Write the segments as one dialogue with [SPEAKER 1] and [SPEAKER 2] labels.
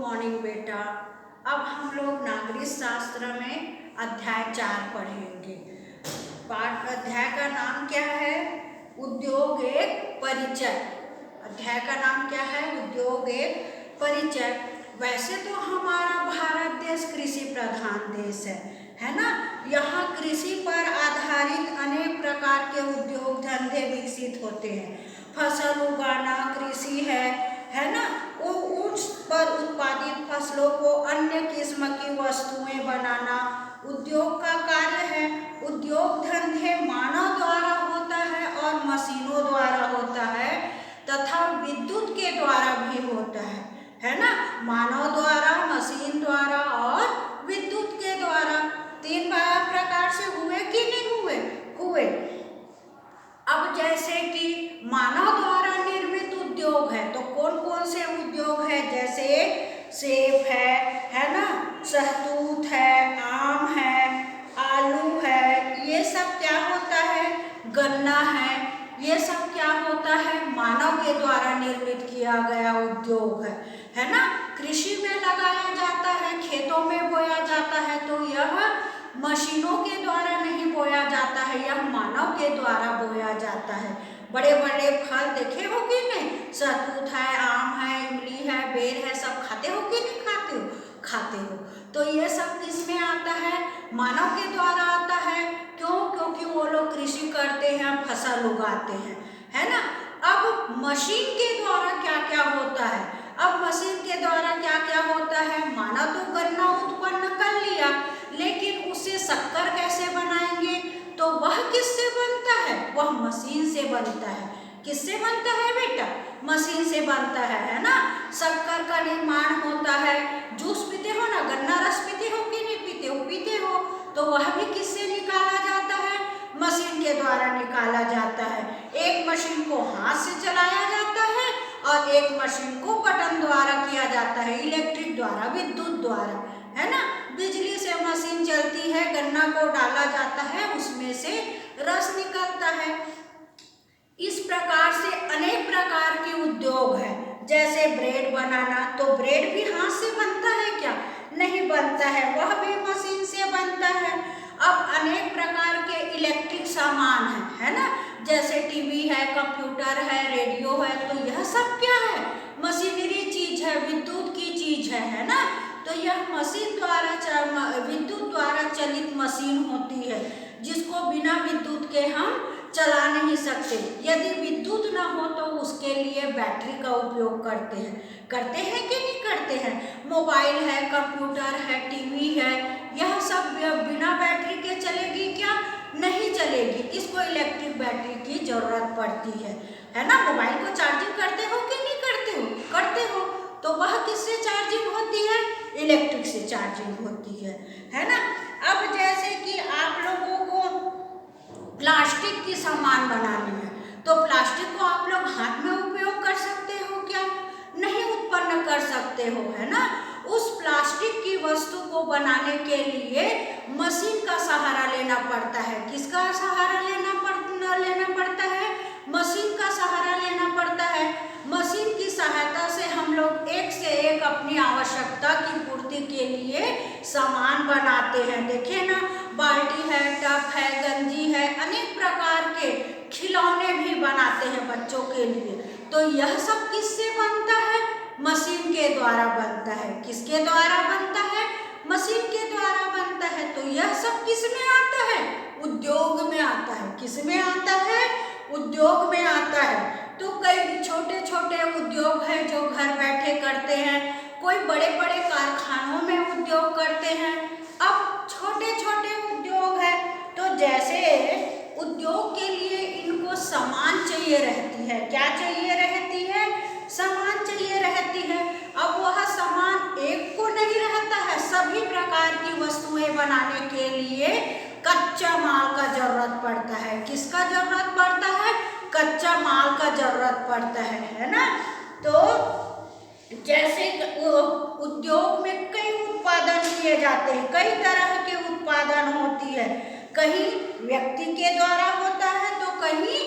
[SPEAKER 1] Morning बेटा। अब हम लोग नागरिक शास्त्र में अध्याय 4 पढ़ेंगे। पाठ अध्याय का नाम क्या है? उद्योग एक परिचय। अध्याय का नाम क्या है? उद्योग एक परिचय। वैसे तो हमारा भारत देश कृषि प्रधान देश है ना। यहाँ कृषि पर आधारित अनेक प्रकार के उद्योग धंधे विकसित होते हैं। फसल उगाना कृषि है ना। वो उस पर उत्पादित फसलों को अन्य किस्म की वस्तुएं बनाना उद्योग का कार्य है। उद्योग धंधे मानव द्वारा होता है और मशीनों द्वारा होता है तथा विद्युत के द्वारा भी होता है ना। मानव द्वारा, मशीन द्वारा और विद्युत के द्वारा। 3 प्रकार से हुए कि नहीं हुए? हुए। अब जैसे कि मानव द्वारा निर्मित उद्योग है तो कौन कौन से उद्योग है? जैसे सेब है ना, शहतूत है, आम है, आलू है, ये सब क्या होता है? गन्ना है, ये सब क्या होता है? मानव के द्वारा निर्मित किया गया उद्योग है ना। कृषि में लगाया जाता है, खेतों में बोया जाता है तो यह मशीनों के द्वारा नहीं बोया जाता है, यह मानव के द्वारा बोया जाता है। बड़े बड़े फल देखे हो कि नहीं? शहतूत है, आम है, इमली है, बेर है, सब खाते हो कि नहीं खाते हो? खाते हो। तो ये सब किसमें आता है? मानव के द्वारा आता है। क्यों? क्योंकि वो लोग कृषि करते हैं, फसल उगाते हैं, है ना। अब मशीन के द्वारा क्या क्या होता है? अब मशीन के द्वारा क्या क्या होता है? मानव तो गन्ना उत्पन्न कर लिया, लेकिन उससे शक्कर कैसे बनाएंगे? तो वह किससे बनता है? वह मशीन से बनता है। किससे बनता है बेटा? मशीन से बनता है ना। शक्कर का निर्माण होता है। जूस पीते हो ना, गन्ना रस पीते हो कि नहीं पीते हो? पीते हो। तो वह भी किससे निकाला जाता है? मशीन के द्वारा निकाला जाता है। एक मशीन को हाथ से चलाया जाता है और एक मशीन को बटन द्वारा किया जाता है, इलेक्ट्रिक द्वारा, विद्युत द्वारा, है ना। बिजली से मशीन चलती है, गन्ना को डाला जाता है, उसमें से रस निकलता है। इस प्रकार से अनेक प्रकार के उद्योग है। जैसे ब्रेड बनाना, तो ब्रेड भी हाथ से बनता है क्या? नहीं बनता है, वह भी मशीन से बनता है। अब अनेक प्रकार के इलेक्ट्रिक सामान है ना। जैसे टीवी है, कंप्यूटर है, रेडियो है, तो यह सब क्या है? मशीनरी चीज है, विद्युत की चीज है ना। तो यह मशीन द्वारा विद्युत द्वारा चलित मशीन होती है, जिसको बिना विद्युत के हम चला नहीं सकते। यदि विद्युत न हो तो उसके लिए बैटरी का उपयोग करते हैं कि नहीं करते हैं? मोबाइल है, कंप्यूटर है, टीवी है, यह सब बिना बैटरी के चलेगी क्या? नहीं चलेगी। इसको इलेक्ट्रिक बैटरी की जरूरत पड़ती है ना। मोबाइल को चार्जिंग करते हो कि नहीं करते हो? करते हो। तो वह किससे चार्जिंग होती है? इलेक्ट्रिक से चार्जिंग होती है ना। अब जैसे कि आप लोगों को प्लास्टिक की सामान बनानी है, तो प्लास्टिक को आप लोग हाथ में उपयोग कर सकते हो क्या? नहीं उत्पन्न कर सकते हो, है ना। उस प्लास्टिक की वस्तु को बनाने के लिए मशीन का सहारा लेना पड़ता है। किसका सहारा लेना पड़ता है? मशीन का सहारा लेना पड़ता है। मशीन की सहायता से हम लोग एक से एक अपनी आवश्यकता की पूर्ति के लिए सामान बनाते हैं। देखिए ना, बाल्टी है, टब है, गंजी है, अनेक प्रकार के खिलौने भी बनाते हैं बच्चों के लिए। तो यह सब किससे बनता है? मशीन के द्वारा बनता है। किसके द्वारा बनता है? मशीन के द्वारा बनता है। तो यह सब किस में आता है? उद्योग में आता है। किस में आता है? उद्योग में आता है। तो कई छोटे छोटे उद्योग है जो घर बैठे करते हैं, कोई बड़े बड़े कारखानों में उद्योग करते हैं। अब छोटे छोटे उद्योग है तो जैसे उद्योग के लिए इनको सामान चाहिए रहती है। क्या चाहिए रहती है? सामान चाहिए रहती है। अब वह सामान एक को नहीं रहता है, सभी प्रकार की वस्तुएं बनाने के लिए कच्चा माल का जरूरत पड़ता है। किसका जरूरत पड़ता है? कच्चा माल का जरूरत पड़ता है ना। तो जैसे उद्योग में कई उत्पादन किए जाते हैं, कई तरह के उत्पादन होती है। कहीं व्यक्ति के द्वारा होता है तो कहीं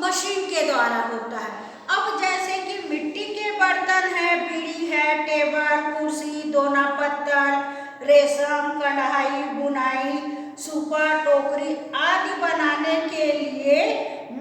[SPEAKER 1] मशीन के द्वारा होता है। अब जैसे कि मिट्टी के बर्तन है, बीड़ी है, टेबल, कुर्सी रेशम, कढ़ाई, बुनाई, सूपा, टोकरी आदि बनाने के लिए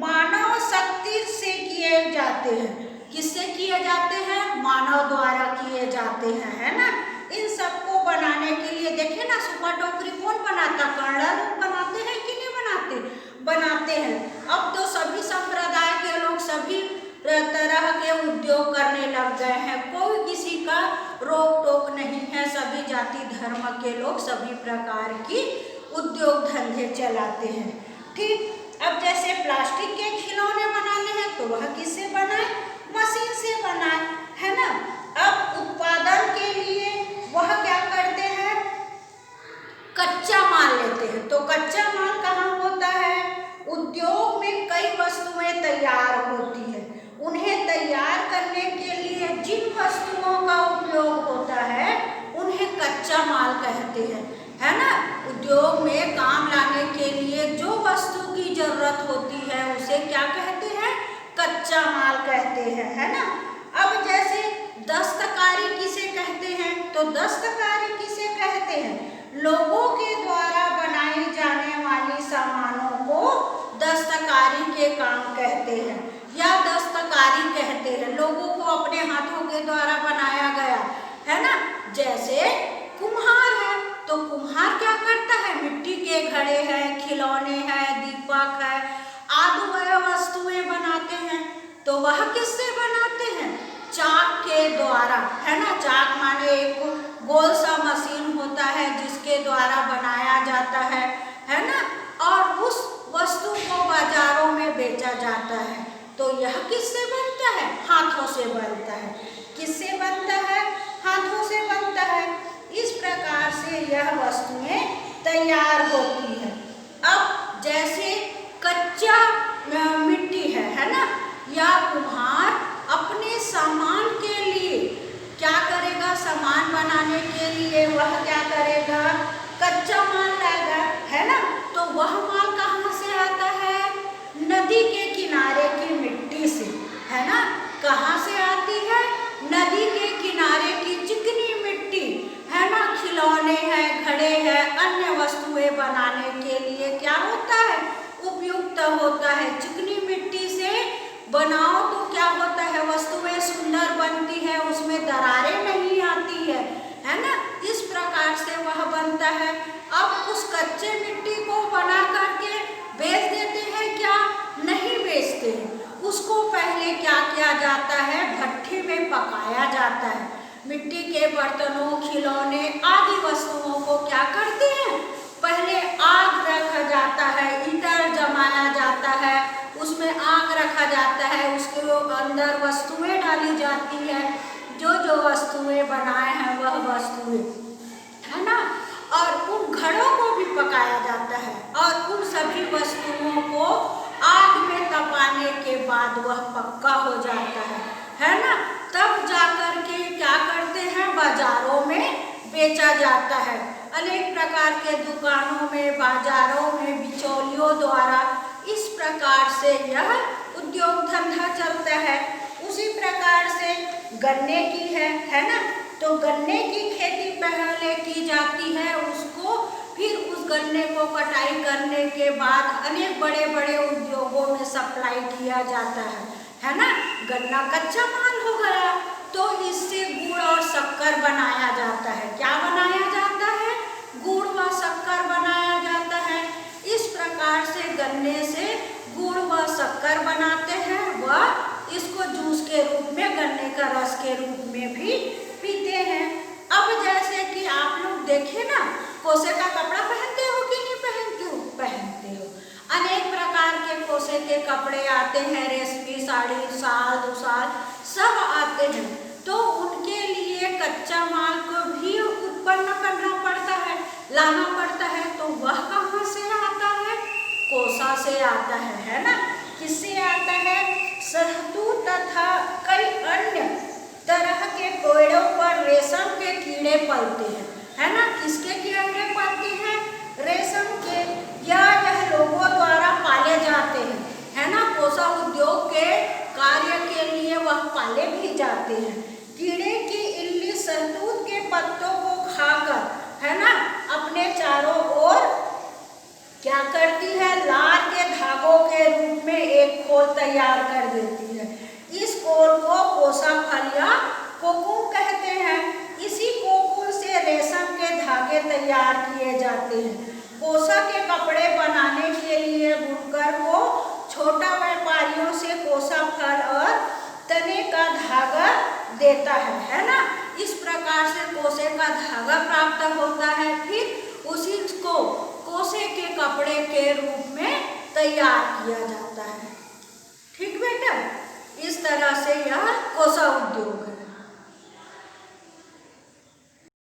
[SPEAKER 1] मानव शक्ति से किए जाते हैं। किससे किए जाते हैं? मानव द्वारा किए जाते हैं, है ना। इन सबको बनाने के लिए देखिए ना, सूपा टोकरी कौन बनाता? कर्णा लोग बनाते हैं कि नहीं बनाते? बनाते हैं। अब तो सभी संप्रदाय के लोग सभी तरह के उद्योग करने लग गए हैं, कोई किसी का रोक टोक नहीं है। सभी जाति धर्म के लोग सभी प्रकार की उद्योग धंधे चलाते हैं। ठीक, अब जैसे प्लास्टिक के खिलौने बनाने हैं तो वह किससे बनाए? मशीन से बनाए, है ना। अब उत्पादन के लिए वह क्या करते हैं? कच्चा माल लेते हैं। तो कच्चा माल कहाँ होता है? उद्योग में कई वस्तुएं तैयार होती है, उन्हें तैयार करने के लिए जिन वस्तुओं का उपयोग होता है उन्हें कच्चा माल कहते हैं, है ना। उद्योग में काम लाने के लिए जो वस्तु की जरूरत होती है उसे क्या कहते हैं? कच्चा माल कहते हैं, है ना। अब जैसे दस्तकारी किसे कहते हैं? तो दस्तकारी किसे कहते हैं? लोगों के द्वारा बनाई जाने वाली सामानों को दस्तकारी के काम कहते हैं या दस्तकारी कहते हैं। लोगों को अपने हाथों के द्वारा बनाया गया, है ना। जैसे कुम्हार है तो कुम्हार क्या करता है? मिट्टी के घड़े हैं, खिलौने हैं, दीपक है आदि वह वस्तुएं बनाते हैं। तो वह किससे बनाते हैं? चाक के द्वारा, है ना। चाक माने एक गोल सा मशीन होता है जिसके द्वारा बनाया जाता है ना। और उस वस्तु को बाजारों में बेचा जाता है। तो यह किससे बनता है? हाथों से बनता है। किससे बनता है? हाथों से बनता है। इस प्रकार से यह वस्तुएं तैयार होती है। अब जैसे कच्चा मिट्टी है ना, या कुम्हार अपने सामान के लिए क्या करेगा? सामान बनाने के लिए वह क्या करेगा? कच्चा माल लाएगा, है ना। तो वह माल कहाँ से आता है? नदी के किनारे की मिट्टी से, है ना। कहाँ से आती है? नदी के किनारे की चिकनी मिट्टी, है ना। खिलौने हैं, घड़े हैं, अन्य वस्तुएं बनाने के लिए क्या होता है? उपयुक्त होता है। चिकनी मिट्टी से बनाओ तो क्या होता है? वस्तुएं सुंदर बनती है, उसमें दरारें नहीं आती है ना। इस प्रकार से वह बनता है। अब उस कच्चे मिट्टी को बना करके बेच देते हैं क्या? नहीं बेचते हैं। उसको पहले क्या किया जाता है? भट्ठी में पकाया जाता है। मिट्टी के बर्तनों, खिलौने आदि वस्तुओं को क्या करते हैं? पहले आग रखा जाता है, ईंधन जमाया जाता है, उसमें आग रखा जाता है, उसके अंदर वस्तुएं डाली जाती है, जो जो वस्तुएं बनाए हैं वह वस्तुएं, है ना। और उन घड़ों को भी पकाया जाता है और उन सभी वस्तुओं को आग में तपाने के बाद वह पक्का हो जाता है ना। तब जाकर के क्या करते हैं? बाजारों में बेचा जाता है। अनेक प्रकार के दुकानों में, बाजारों में बिचौलियों द्वारा इस प्रकार से यह उद्योग धंधा चलता है। उसी प्रकार से गन्ने की है ना। तो गन्ने की खेती पहले की जाती है, उसको फिर उस गन्ने को कटाई करने के बाद अनेक बड़े बड़े उद्योगों में सप्लाई किया जाता है ना। गन्ना कच्चा माल हो गया तो इससे गुड़ और शक्कर बनाया जाता है। क्या बनाया जाता है? गुड़ व शक्कर बनाया जाता है। इस प्रकार से गन्ने से गुड़ व शक्कर बनाते हैं व इसको जूस के रूप में, गन्ने का रस के रूप में भी पीते हैं। अब जैसे कि आप लोग देखे ना, कोसे का कपड़ा पहनते हो कि नहीं पहनते हो? पहनते हो। अनेक प्रकार के कोसे के कपड़े आते हैं, रेशमी साड़ी, साल दो साल सब आते हैं। तो उनके लिए कच्चा माल को भी उत्पन्न करना पड़ता है, लाना पड़ता है। तो वह कहाँ से आता है? कोसा से आता है ना। किससे आता है? शहतूत तथा कई अन्य तरह के पेड़ों पर रेशम के कीड़े पलते हैं, है ना। किसके कीड़े पलते हैं? रेशम के, या यह लोगों द्वारा पाले जाते हैं, है ना। कोसा उद्योग के कार्य के लिए वह पाले भी जाते हैं। कीड़े की इल्ली शहतूत के पत्तों को खाकर, है ना, कोल तैयार कर देती है। इस कोल को कोसा फल या कोकून कहते हैं। इसी कोकून से रेशम के धागे तैयार किए जाते हैं। कोसा के कपड़े बनाने के लिए बुनकर को छोटा व्यापारियों से कोसा फल और तने का धागा देता है ना। इस प्रकार से कोसे का धागा प्राप्त होता है, फिर उसी को कोसे के कपड़े के रूप में तैयार किया जाता है। ठीक बेटा, इस तरह से यह कोसा उद्योग है।